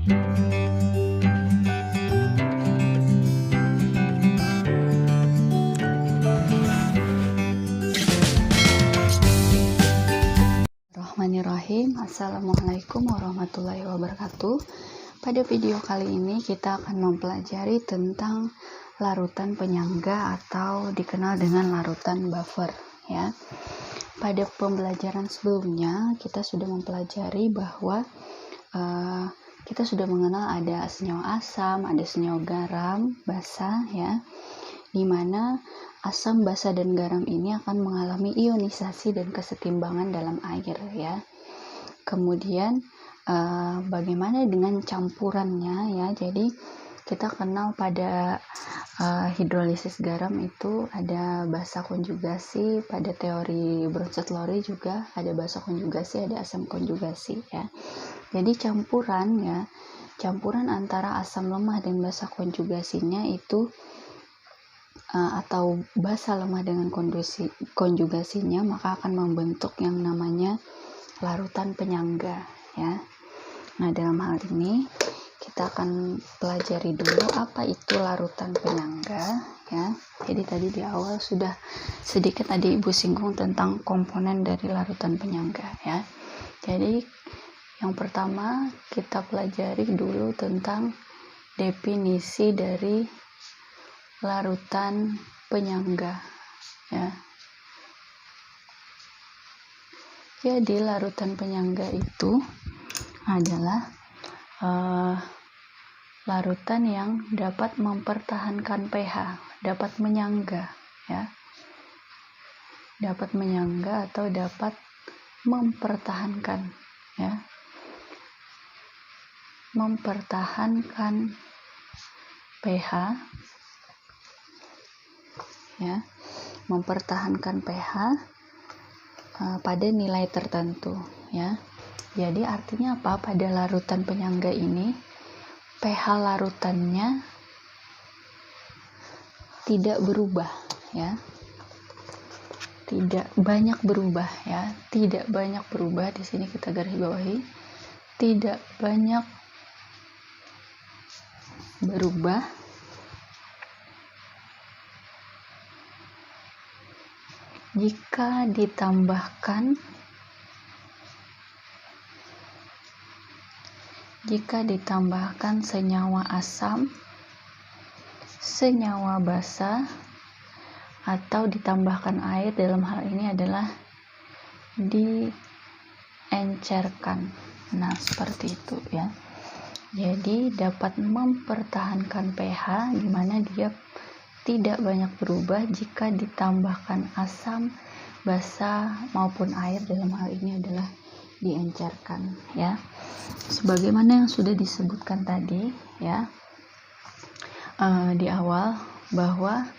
Bismillahirrahmanirrahim. Assalamualaikum warahmatullahi wabarakatuh. Pada video kali ini kita akan mempelajari tentang larutan penyangga atau dikenal dengan larutan buffer ya. Pada pembelajaran sebelumnya kita sudah mempelajari bahwa kita sudah mengenal ada senyawa asam, ada senyawa garam, basa ya. Dimana asam, basa, dan garam ini akan mengalami ionisasi dan kesetimbangan dalam air ya. Kemudian bagaimana dengan campurannya ya. Jadi kita kenal pada hidrolisis garam itu ada basa konjugasi, pada teori Bronsted-Lowry juga ada basa konjugasi, ada asam konjugasi ya. Jadi campuran antara asam lemah dan basa konjugasinya itu atau basa lemah dengan konjugasinya maka akan membentuk yang namanya larutan penyangga ya. Nah, dalam hal ini kita akan pelajari dulu apa itu larutan penyangga ya. Jadi tadi di awal sudah sedikit tadi Ibu singgung tentang komponen dari larutan penyangga ya. Jadi yang pertama kita pelajari dulu tentang definisi dari larutan penyangga ya. Jadi larutan penyangga itu adalah larutan yang dapat mempertahankan pH, dapat menyangga ya. Dapat menyangga atau dapat mempertahankan ya. Mempertahankan pH ya, mempertahankan pH pada nilai tertentu ya. Jadi artinya apa? Pada larutan penyangga ini pH larutannya tidak berubah ya, tidak banyak berubah ya, tidak banyak berubah. Di sini kita garis bawahi, tidak banyak berubah jika ditambahkan senyawa asam, senyawa basa, atau ditambahkan air. Dalam hal ini adalah diencerkan. Nah, seperti itu ya. Jadi dapat mempertahankan pH di mana dia tidak banyak berubah jika ditambahkan asam, basa maupun air. Dalam hal ini adalah diencerkan ya. Sebagaimana yang sudah disebutkan tadi ya di awal bahwa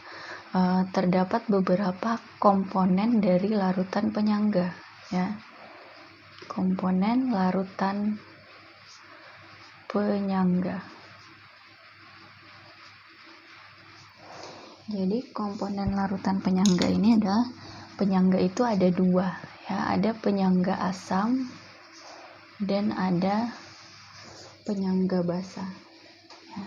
terdapat beberapa komponen dari larutan penyangga ya. Komponen larutan penyangga. Jadi komponen larutan penyangga ini adalah, penyangga itu ada dua ya, ada penyangga asam dan ada penyangga basa ya.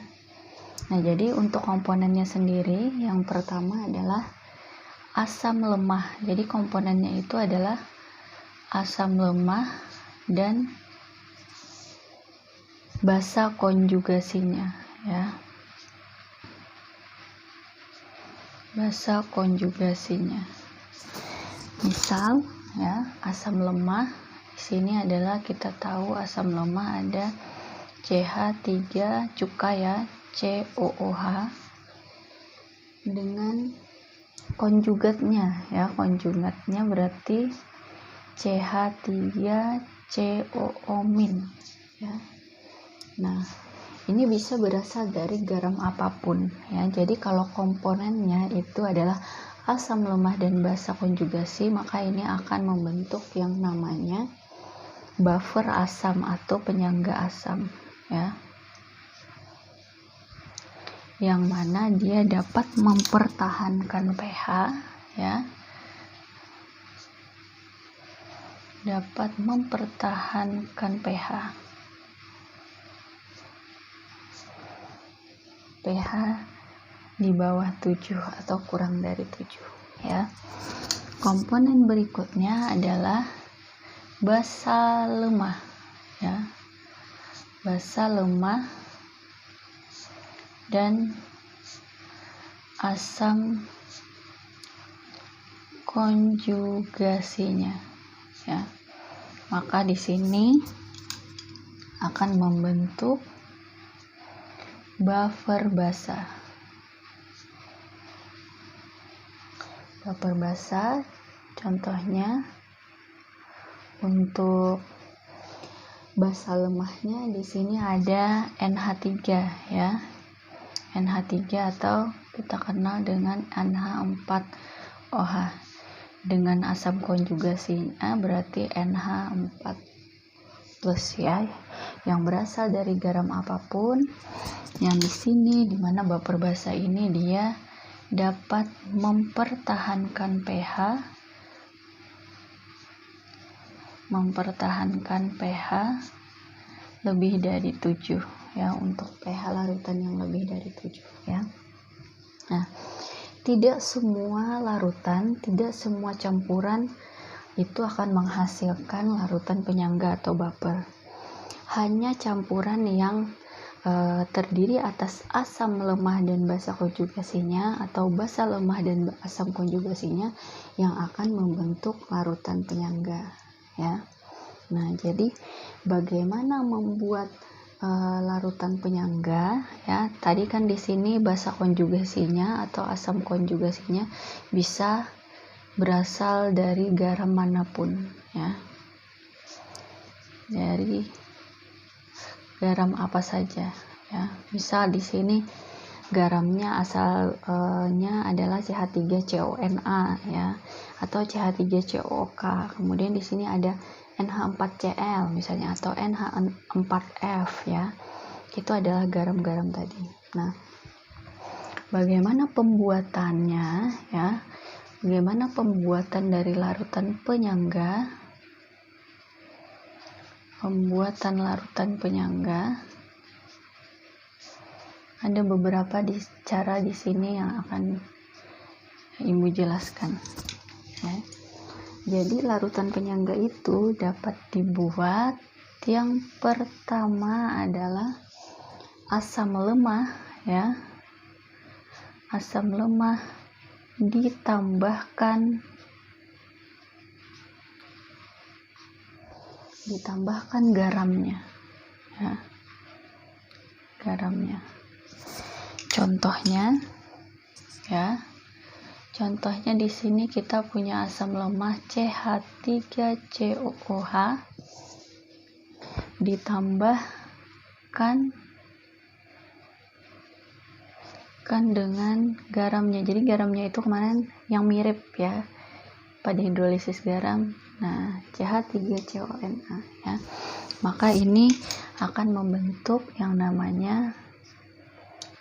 Nah, jadi untuk komponennya sendiri yang pertama adalah asam lemah. Jadi komponennya itu adalah asam lemah dan basa konjugasinya ya. Basa konjugasinya. Misal ya, asam lemah di sini adalah kita tahu asam lemah ada CH3 cukai ya, COOH dengan konjugatnya ya. Konjugatnya berarti CH3COO- ya. Nah, ini bisa berasal dari garam apapun ya. Jadi kalau komponennya itu adalah asam lemah dan basa konjugasi, maka ini akan membentuk yang namanya buffer asam atau penyangga asam ya. Yang mana dia dapat mempertahankan pH ya. Dapat mempertahankan pH. pH di bawah 7 atau kurang dari 7 ya. Komponen berikutnya adalah basa lemah ya. Basa lemah dan asam konjugasinya ya. Maka di sini akan membentuk buffer basa. Buffer basa contohnya untuk basa lemahnya di sini ada NH3 ya. NH3 atau kita kenal dengan NH4OH. Dengan asam konjugasinya berarti NH4 plus ya, yang berasal dari garam apapun. Yang di sini dimana buffer basa ini dia dapat mempertahankan pH lebih dari 7 ya, untuk pH larutan yang lebih dari 7 ya. Nah, tidak semua larutan, tidak semua campuran itu akan menghasilkan larutan penyangga atau buffer. Hanya campuran yang terdiri atas asam lemah dan basa konjugasinya atau basa lemah dan asam konjugasinya yang akan membentuk larutan penyangga ya. Nah, jadi bagaimana membuat larutan penyangga ya? Tadi kan di sini basa konjugasinya atau asam konjugasinya bisa berasal dari garam manapun ya. Dari garam apa saja ya. Misal di sini garamnya asalnya adalah CH3CONA ya, atau CH3COOK. Kemudian di sini ada NH4Cl misalnya, atau NH4F ya. Itu adalah garam-garam tadi. Nah, bagaimana pembuatannya ya? Bagaimana pembuatan dari larutan penyangga? Pembuatan larutan penyangga ada beberapa cara di sini yang akan Ibu jelaskan ya. Jadi larutan penyangga itu dapat dibuat, yang pertama adalah asam lemah ya. Asam lemah ditambahkan garamnya ya. Garamnya. Contohnya ya. Contohnya di sini kita punya asam lemah CH3COOH ditambahkan dengan garamnya. Jadi garamnya itu kemarin yang mirip ya pada hidrolisis garam. Nah, CH3CONA ya. Maka ini akan membentuk yang namanya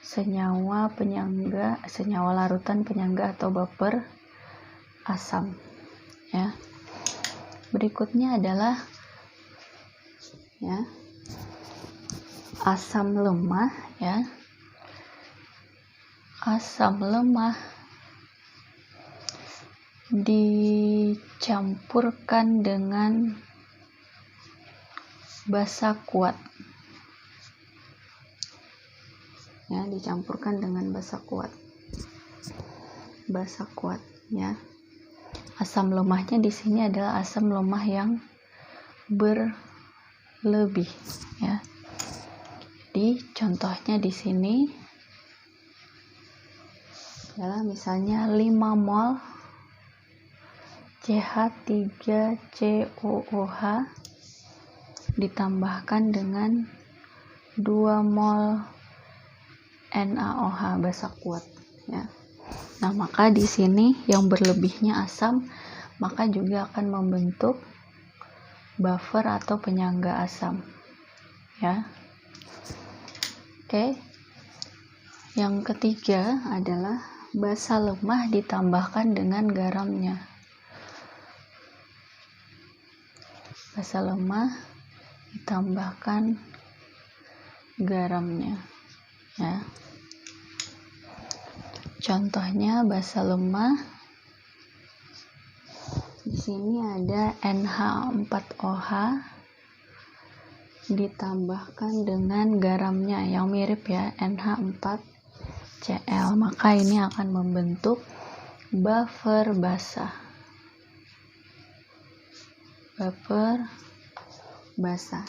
senyawa penyangga, senyawa larutan penyangga atau buffer asam ya. Berikutnya adalah ya asam lemah ya. Asam lemah dicampurkan dengan basa kuat ya, dicampurkan dengan basa kuat ya. Asam lemahnya di sini adalah asam lemah yang berlebih ya. Jadi contohnya di sini adalah misalnya 5 mol CH3COOH ditambahkan dengan 2 mol NaOH basa kuat ya. Nah, maka di sini yang berlebihnya asam, maka juga akan membentuk buffer atau penyangga asam ya. Oke. Yang ketiga adalah basa lemah ditambahkan dengan garamnya. Basa lemah ditambahkan garamnya ya. Contohnya basa lemah. Di sini ada NH4OH ditambahkan dengan garamnya yang mirip ya, NH4Cl. Maka ini akan membentuk buffer basa. Buffer basa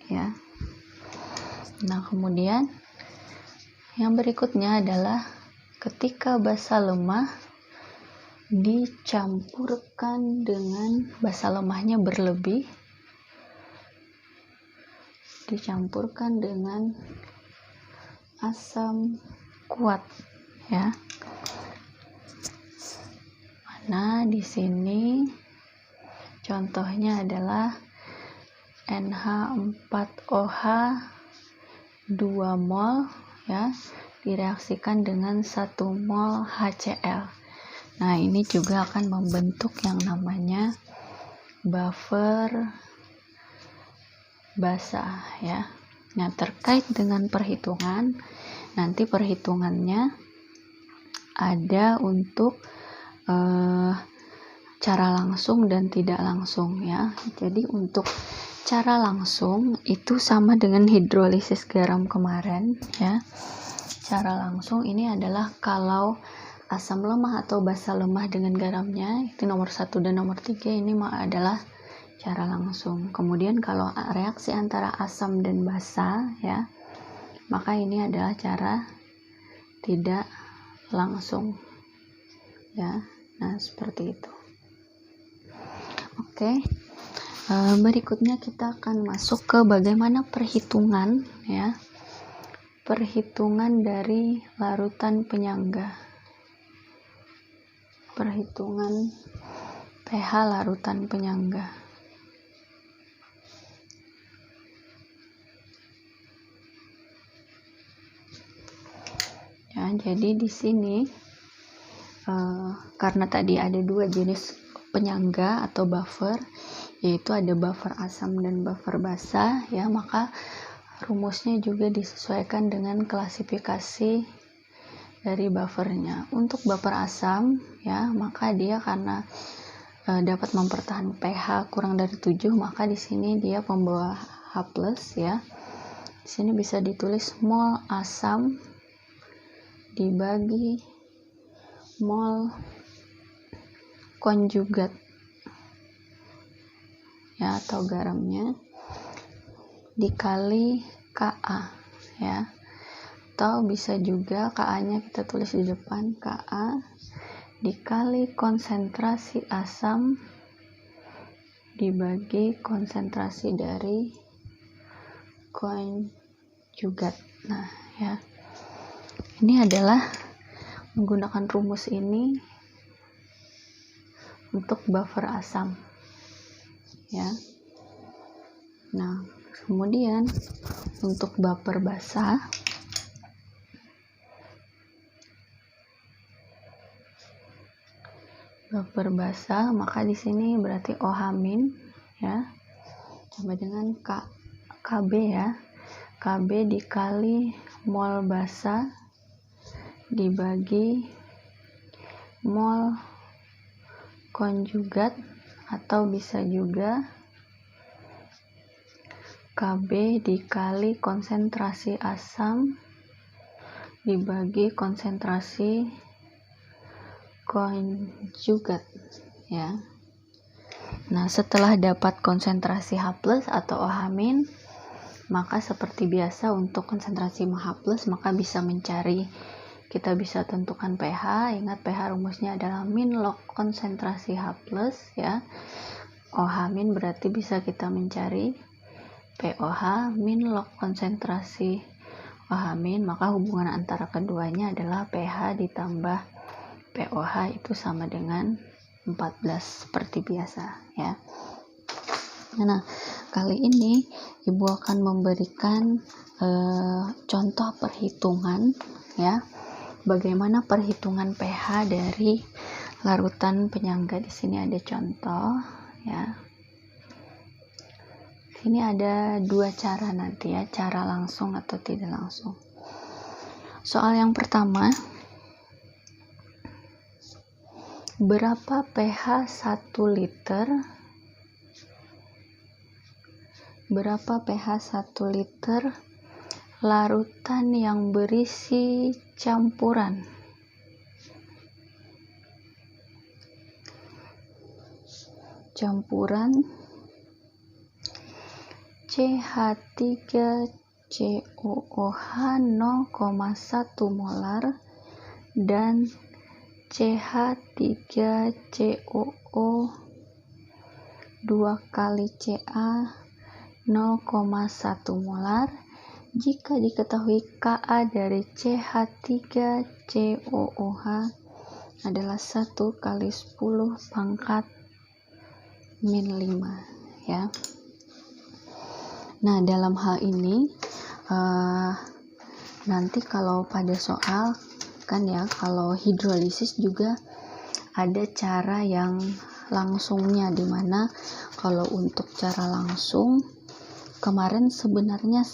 ya. Nah, kemudian yang berikutnya adalah ketika basa lemah dicampurkan dengan basa lemahnya berlebih, dicampurkan dengan asam kuat ya. Mana di sini contohnya adalah NH4OH 2 mol ya, direaksikan dengan 1 mol HCl. Nah, ini juga akan membentuk yang namanya buffer basa ya. Nah, terkait dengan perhitungan, nanti perhitungannya ada untuk cara langsung dan tidak langsung ya. Jadi untuk cara langsung itu sama dengan hidrolisis garam kemarin ya. Cara langsung ini adalah kalau asam lemah atau basa lemah dengan garamnya, itu nomor 1 dan nomor 3 ini adalah cara langsung. Kemudian kalau reaksi antara asam dan basa ya, maka ini adalah cara tidak langsung ya. Nah, seperti itu. Oke. Berikutnya kita akan masuk ke bagaimana perhitungan ya. Perhitungan dari larutan penyangga. Perhitungan pH larutan penyangga. Ya, jadi di sini karena tadi ada 2 jenis penyangga atau buffer, yaitu ada buffer asam dan buffer basa ya, maka rumusnya juga disesuaikan dengan klasifikasi dari buffernya. Untuk buffer asam ya, maka dia karena dapat mempertahankan pH kurang dari 7, maka di sini dia pembawa H+ ya. Di sini bisa ditulis mol asam dibagi mol konjugat ya, atau garamnya dikali Ka ya, atau bisa juga Ka-nya kita tulis di depan, Ka dikali konsentrasi asam dibagi konsentrasi dari konjugat. Nah ya, ini adalah menggunakan rumus ini untuk buffer asam ya. Nah, kemudian untuk buffer basa maka di sini berarti OH- ya, sama dengan Kb ya. Kb dikali mol basa dibagi mol konjugat, atau bisa juga Kb dikali konsentrasi asam dibagi konsentrasi konjugat ya. Nah, setelah dapat konsentrasi H+ atau OH-, maka seperti biasa untuk konsentrasi H+, maka bisa mencari, kita bisa tentukan pH. Ingat pH rumusnya adalah min log konsentrasi H+ ya. OH- berarti bisa kita mencari POH min log konsentrasi OH-, maka hubungan antara keduanya adalah pH ditambah POH itu sama dengan 14 seperti biasa ya. Nah, kali ini Ibu akan memberikan contoh perhitungan ya. Bagaimana perhitungan pH dari larutan penyangga. Di sini ada contoh ya. Ini ada 2 cara nanti ya, cara langsung atau tidak langsung. Soal yang pertama, Berapa pH 1 liter? Berapa pH 1 liter larutan yang berisi campuran CH3COOH 0,1 molar dan CH3COO 2 kali Ca 0,1 molar jika diketahui Ka dari CH3COOH adalah 1 kali 10 pangkat min 5 ya. Nah, dalam hal ini nanti kalau pada soal kan ya, kalau hidrolisis juga ada cara yang langsungnya, dimana kalau untuk cara langsung kemarin sebenarnya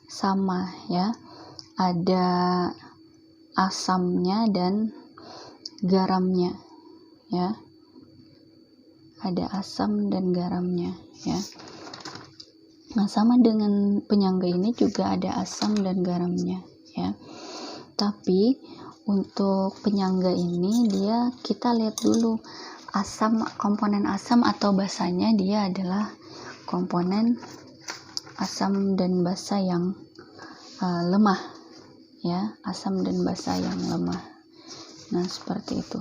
sama ya, ada asamnya dan garamnya ya, ada asam dan garamnya ya. Nah, sama dengan penyangga ini juga ada asam dan garamnya ya. Tapi untuk penyangga ini kita lihat dulu asam, komponen asam atau basanya, dia adalah komponen asam dan basa yang lemah ya, asam dan basa yang lemah. Nah, seperti itu.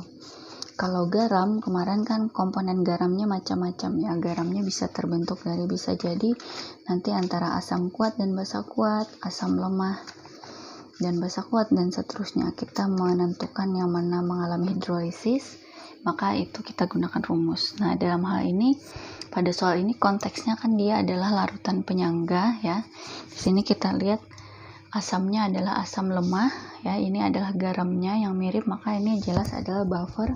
Kalau garam, kemarin kan komponen garamnya macam-macam ya. Garamnya bisa terbentuk dari, bisa jadi nanti antara asam kuat dan basa kuat, asam lemah dan basa kuat, dan seterusnya. Kita menentukan yang mana mengalami hidrolisis, maka itu kita gunakan rumus. Nah, dalam hal ini, pada soal ini konteksnya kan dia adalah larutan penyangga ya. Di sini kita lihat asamnya adalah asam lemah ya, ini adalah garamnya yang mirip, maka ini jelas adalah buffer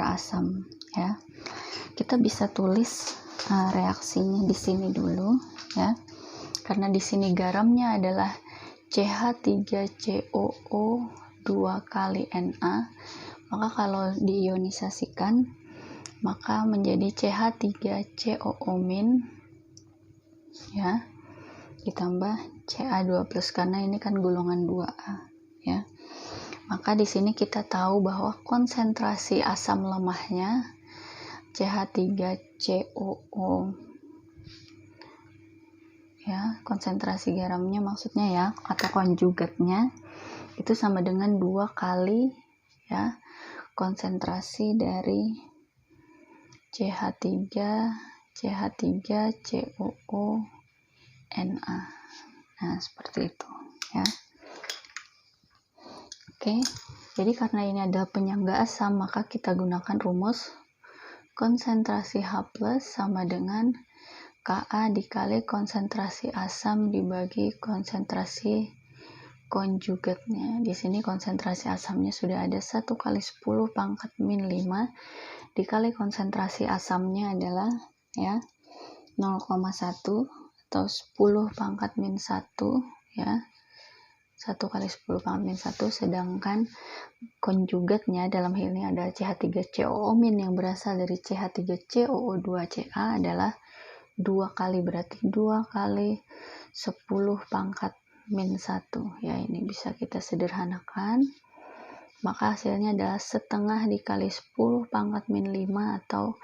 asam ya. Kita bisa tulis reaksinya di sini dulu ya, karena di sini garamnya adalah CH3COO 2 kali Na, maka kalau diionisasikan maka menjadi CH3COO- ya, ditambah Ca2+, karena ini kan golongan 2A ya. Maka di sini kita tahu bahwa konsentrasi asam lemahnya CH3COO ya, konsentrasi garamnya maksudnya ya, atau konjugatnya itu sama dengan 2 kali ya konsentrasi dari CH3COO Na. Nah, seperti itu ya. Oke, jadi karena ini adalah penyangga asam, maka kita gunakan rumus konsentrasi H+ sama dengan Ka dikali konsentrasi asam dibagi konsentrasi konjugatnya. Di sini konsentrasi asamnya sudah ada 1 kali 10 pangkat min 5 dikali konsentrasi asamnya adalah ya 0,1 atau 10 pangkat min 1 ya, 1 kali 10 pangkat min 1, sedangkan konjugatnya dalam hal ini adalah CH3COO- yang berasal dari CH3COO2Ca adalah 2 kali, berarti 2 kali 10 pangkat min 1 ya. Ini bisa kita sederhanakan, maka hasilnya adalah setengah dikali 10 pangkat min 5 atau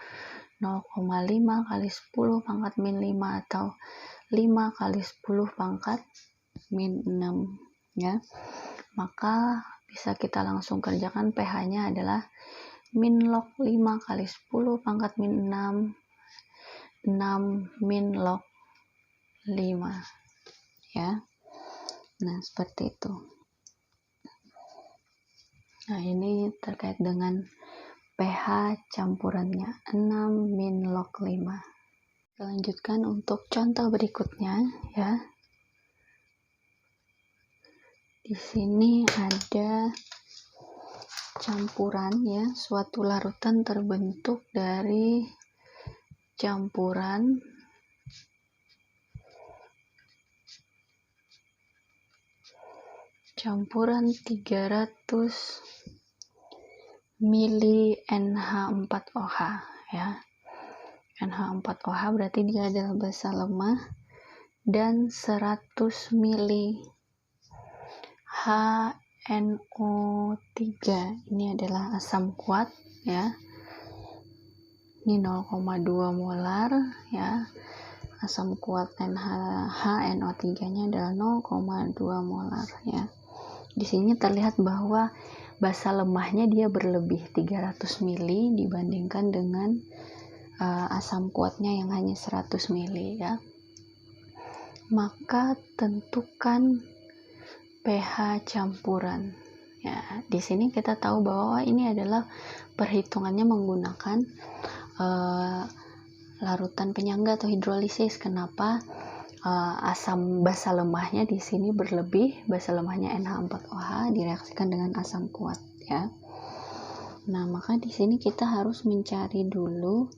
0,5 kali 10 pangkat min 5 atau 5 kali 10 pangkat min 6 ya. Maka bisa kita langsung kerjakan, pH-nya adalah min log 5 kali 10 pangkat min 6 min log 5 ya. Nah, seperti itu. Nah, ini terkait dengan pH campurannya 6 min log 5. Kita lanjutkan untuk contoh berikutnya ya. Di sini ada campuran ya, suatu larutan terbentuk dari campuran mili NH4OH ya. NH4OH berarti dia adalah basa lemah, dan 100 mili HNO3 ini adalah asam kuat ya. Ini 0,2 molar ya. Asam kuat HNO3 nya adalah 0,2 molar ya. Di sini terlihat bahwa basa lemahnya dia berlebih 300 mili dibandingkan dengan asam kuatnya yang hanya 100 mili ya. Maka tentukan pH campuran. Ya, di sini kita tahu bahwa ini adalah perhitungannya menggunakan larutan penyangga atau hidrolisis. Kenapa? Asam basa lemahnya di sini berlebih, basa lemahnya NH4OH direaksikan dengan asam kuat ya. Nah, maka di sini kita harus mencari dulu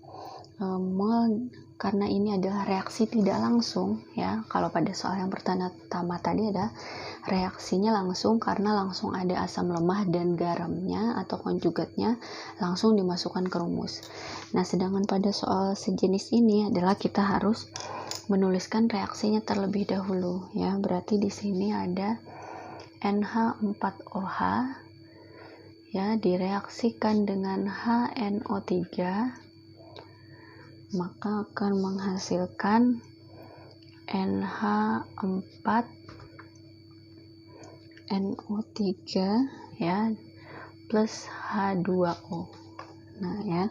mol, karena ini adalah reaksi tidak langsung ya. Kalau pada soal yang pertama tadi ada reaksinya langsung karena langsung ada asam lemah dan garamnya atau konjugatnya langsung dimasukkan ke rumus. Nah, sedangkan pada soal sejenis ini adalah kita harus menuliskan reaksinya terlebih dahulu ya. Berarti di sini ada NH4OH ya direaksikan dengan HNO3, maka akan menghasilkan NH4NO3 ya plus H2O. Nah ya,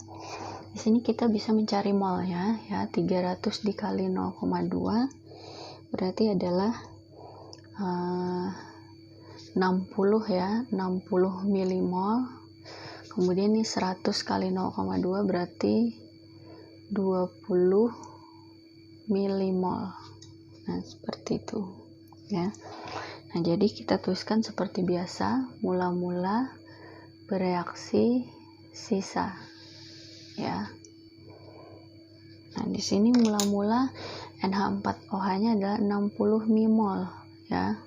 di sini kita bisa mencari molnya ya. 300 dikali 0,2 berarti adalah 60 ya, 60 milimol. Kemudian ini 100 kali 0,2 berarti 20 milimol. Nah, seperti itu ya. Nah, jadi kita tuliskan seperti biasa, mula-mula bereaksi sisa ya. Nah, di sini mula-mula NH4OH-nya adalah 60 mimol ya.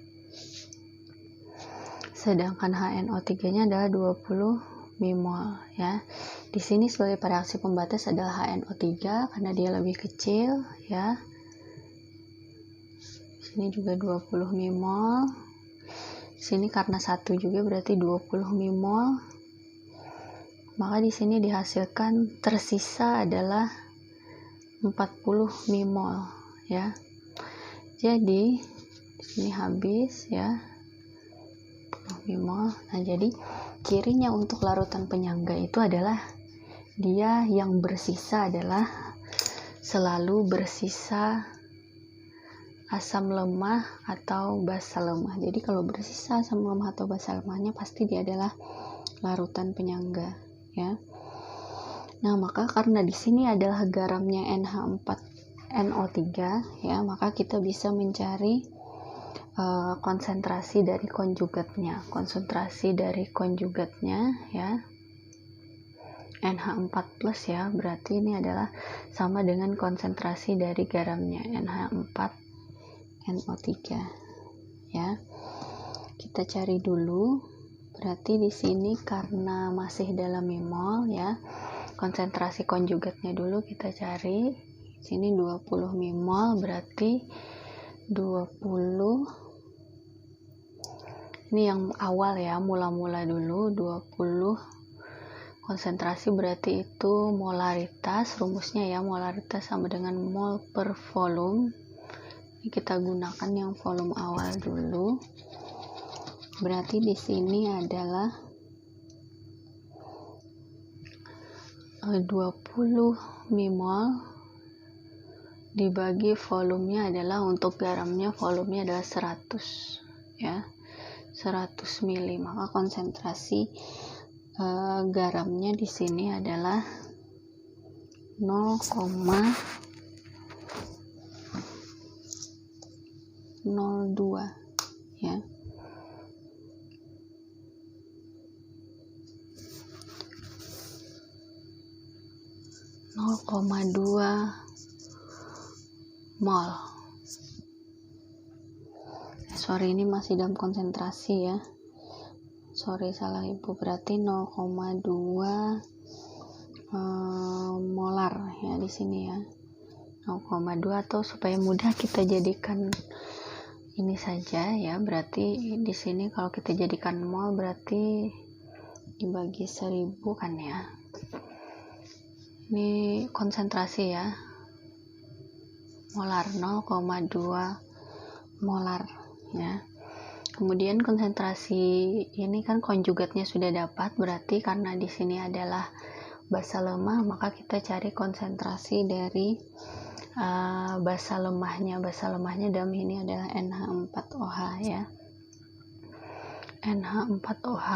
Sedangkan HNO3-nya adalah 20 mimol ya. Di sini sebagai reaksi pembatas adalah HNO3 karena dia lebih kecil ya. Di sini juga 20 mimol. Di sini karena 1 juga berarti 20 mimol. Maka di sini dihasilkan tersisa adalah 40 mimol ya. Jadi di sini habis ya 40 mimol. Nah, jadi cirinya untuk larutan penyangga itu adalah dia yang bersisa adalah selalu bersisa asam lemah atau basa lemah. Jadi kalau bersisa asam lemah atau basa lemahnya pasti dia adalah larutan penyangga ya. Nah, maka karena di sini adalah garamnya NH4NO3 ya, maka kita bisa mencari konsentrasi dari konjugatnya. Konsentrasi dari konjugatnya ya NH4 plus ya, berarti ini adalah sama dengan konsentrasi dari garamnya NH4NO3 ya. Kita cari dulu. Berarti di sini karena masih dalam mimol ya, konsentrasi konjugatnya dulu kita cari. Di sini 20 mimol berarti 20. Ini yang awal ya, mula-mula dulu 20 konsentrasi berarti itu molaritas, rumusnya ya molaritas sama dengan mol per volume. Ini kita gunakan yang volume awal dulu. Berarti di sini adalah 20 mimol dibagi volumenya adalah, untuk garamnya volumenya adalah 100 ya, 100 mili. Maka konsentrasi garamnya di sini adalah 0,02 ya. mol. Sorry, ini masih dalam konsentrasi ya. salah ibu, berarti 0,2 molar ya di sini ya, 0,2, atau supaya mudah kita jadikan ini saja ya, berarti di sini kalau kita jadikan mol berarti dibagi 1000 kan ya. Ini konsentrasi ya, molar 0,2 molar ya. Kemudian konsentrasi ini kan konjugatnya sudah dapat, berarti karena di sini adalah basa lemah, maka kita cari konsentrasi dari basa lemahnya. Basa lemahnya dalam ini adalah NH4OH ya, NH4OH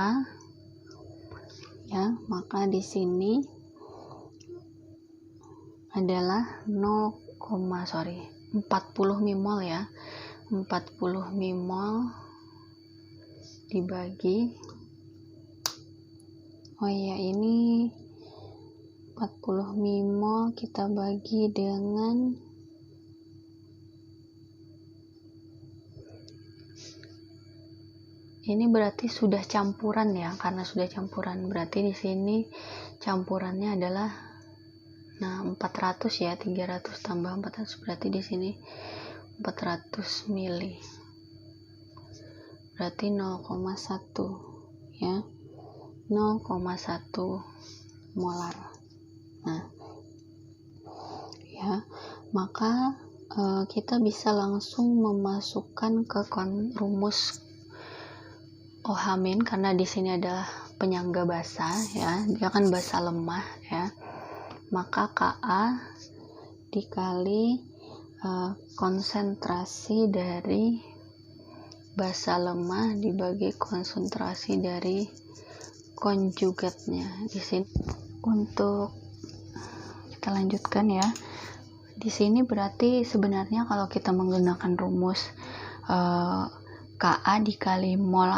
ya, maka di sini adalah 40 mimol ya, 40 mimol dibagi, oh iya, ini 40 mimol kita bagi dengan ini, berarti sudah campuran ya, karena sudah campuran berarti di sini campurannya adalah 400 ya, 300 tambah 400 berarti di sini 400 mili, berarti 0,1 ya, 0,1 molar. Nah ya, maka kita bisa langsung memasukkan ke rumus OH- karena di sini adalah penyangga basa ya, dia kan basa lemah ya, maka Ka dikali konsentrasi dari basa lemah dibagi konsentrasi dari konjugatnya. Di sini untuk kita lanjutkan ya, di sini berarti sebenarnya kalau kita menggunakan rumus Ka dikali mol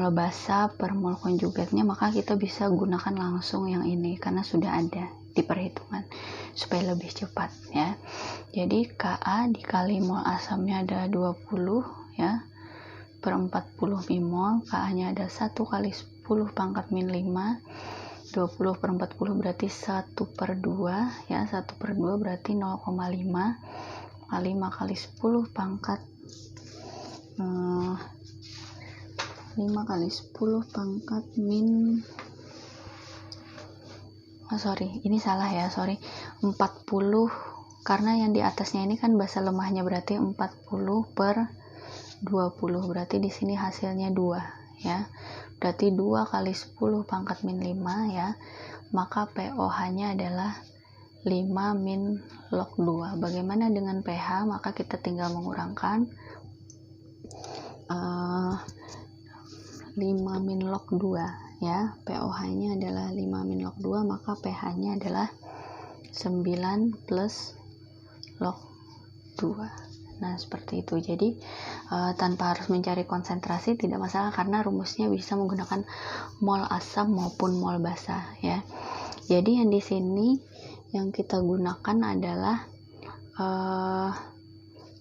basa per mol konjugatnya, maka kita bisa gunakan langsung yang ini karena sudah ada di perhitungan supaya lebih cepat ya. Jadi Ka dikali mol asamnya ada 20 ya per 40 mimol, Ka nya ada 1 kali 10 pangkat min 5, 20 per 40 berarti 1/2 ya, 1/2 berarti 0,5 kali 5 kali 10 pangkat 5 kali 10 pangkat min ini salah ya, 40, karena yang di atasnya ini kan basa lemahnya, berarti 40 per 20 berarti di sini hasilnya 2 ya, berarti 2 kali 10 pangkat min 5 ya, maka pOH nya adalah 5 min log 2. Bagaimana dengan pH? Maka kita tinggal mengurangkan 5 min log 2 ya, pOH nya adalah 5 min log 2, maka pH nya adalah 9 plus log 2. Nah seperti itu. Jadi tanpa harus mencari konsentrasi tidak masalah, karena rumusnya bisa menggunakan mol asam maupun mol basa ya. Jadi yang di sini yang kita gunakan adalah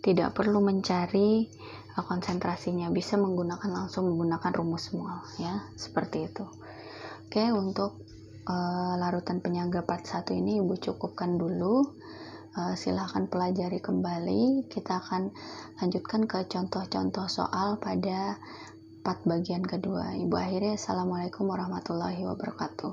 tidak perlu mencari konsentrasinya, bisa langsung menggunakan rumus mol ya, seperti itu. Oke, untuk larutan penyangga part 1 ini Ibu cukupkan dulu. Silahkan pelajari kembali. Kita akan lanjutkan ke contoh-contoh soal pada part bagian kedua. Ibu akhiri, assalamualaikum warahmatullahi wabarakatuh.